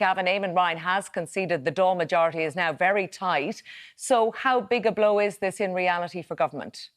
Gavan, Eamon Ryan has conceded the Dáil majority is now very tight. So how big a blow is this in reality for government?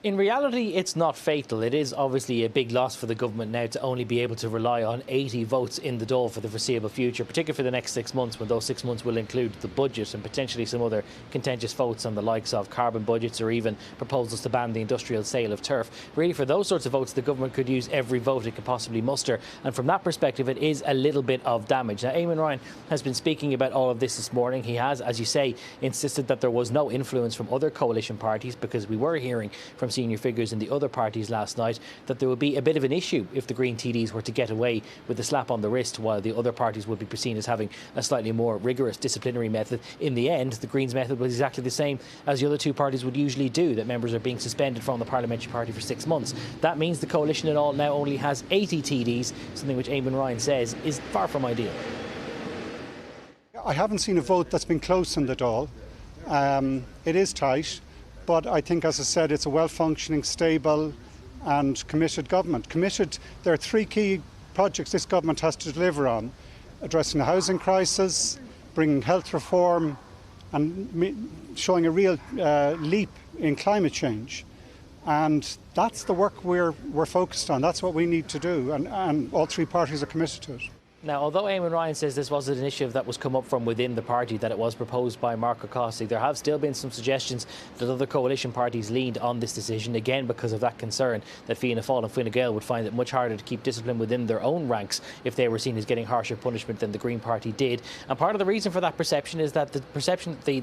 In reality, it's not fatal. It is obviously a big loss for the government now to only be able to rely on 80 votes in the Dáil for the foreseeable future, particularly for the next 6 months, when those 6 months will include the budget and potentially some other contentious votes on the likes of carbon budgets or even proposals to ban the industrial sale of turf. Really, for those sorts of votes, the government could use every vote it could possibly muster. And from that perspective, it is a little bit of damage. Now, Eamon Ryan has been speaking about all of this morning. He has, as you say, insisted that there was no influence from other coalition parties, because we were hearing from senior figures in the other parties last night that there would be a bit of an issue if the Green TDs were to get away with a slap on the wrist, while the other parties would be seen as having a slightly more rigorous disciplinary method. In the end, the Greens' method was exactly the same as the other two parties would usually do, that members are being suspended from the parliamentary party for 6 months. That means the coalition in all now only has 80 TDs, something which Eamon Ryan says is far from ideal. I haven't seen a vote that's been close in the Dáil. It is tight. But I think, as I said, it's a well-functioning, stable and committed government. There are three key projects this government has to deliver on: addressing the housing crisis, bringing health reform and showing a real leap in climate change. And that's the work we're focused on. That's what we need to do, and all three parties are committed to it. Now, although Eamon Ryan says this wasn't an issue that was come up from within the party, that it was proposed by Mark O'Cossie, there have still been some suggestions that other coalition parties leaned on this decision, again because of that concern that Fianna Fáil and Fine Gael would find it much harder to keep discipline within their own ranks if they were seen as getting harsher punishment than the Green Party did. And part of the reason for that perception is that the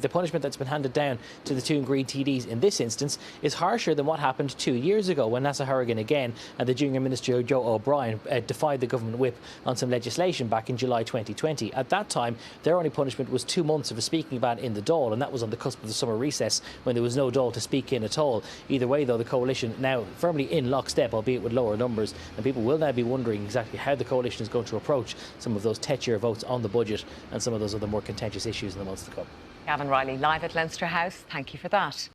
punishment that's been handed down to the two Green TDs in this instance is harsher than what happened 2 years ago, when Neasa Hourigan again and the Junior Minister Joe O'Brien defied the government whip on some legislation back in July 2020. At that time, their only punishment was 2 months of a speaking ban in the Dáil, and that was on the cusp of the summer recess when there was no Dáil to speak in at all. Either way, though, the coalition now firmly in lockstep, albeit with lower numbers, and people will now be wondering exactly how the coalition is going to approach some of those tetchier votes on the budget and some of those other more contentious issues in the months to come. Gavan Reilly live at Leinster House. Thank you for that.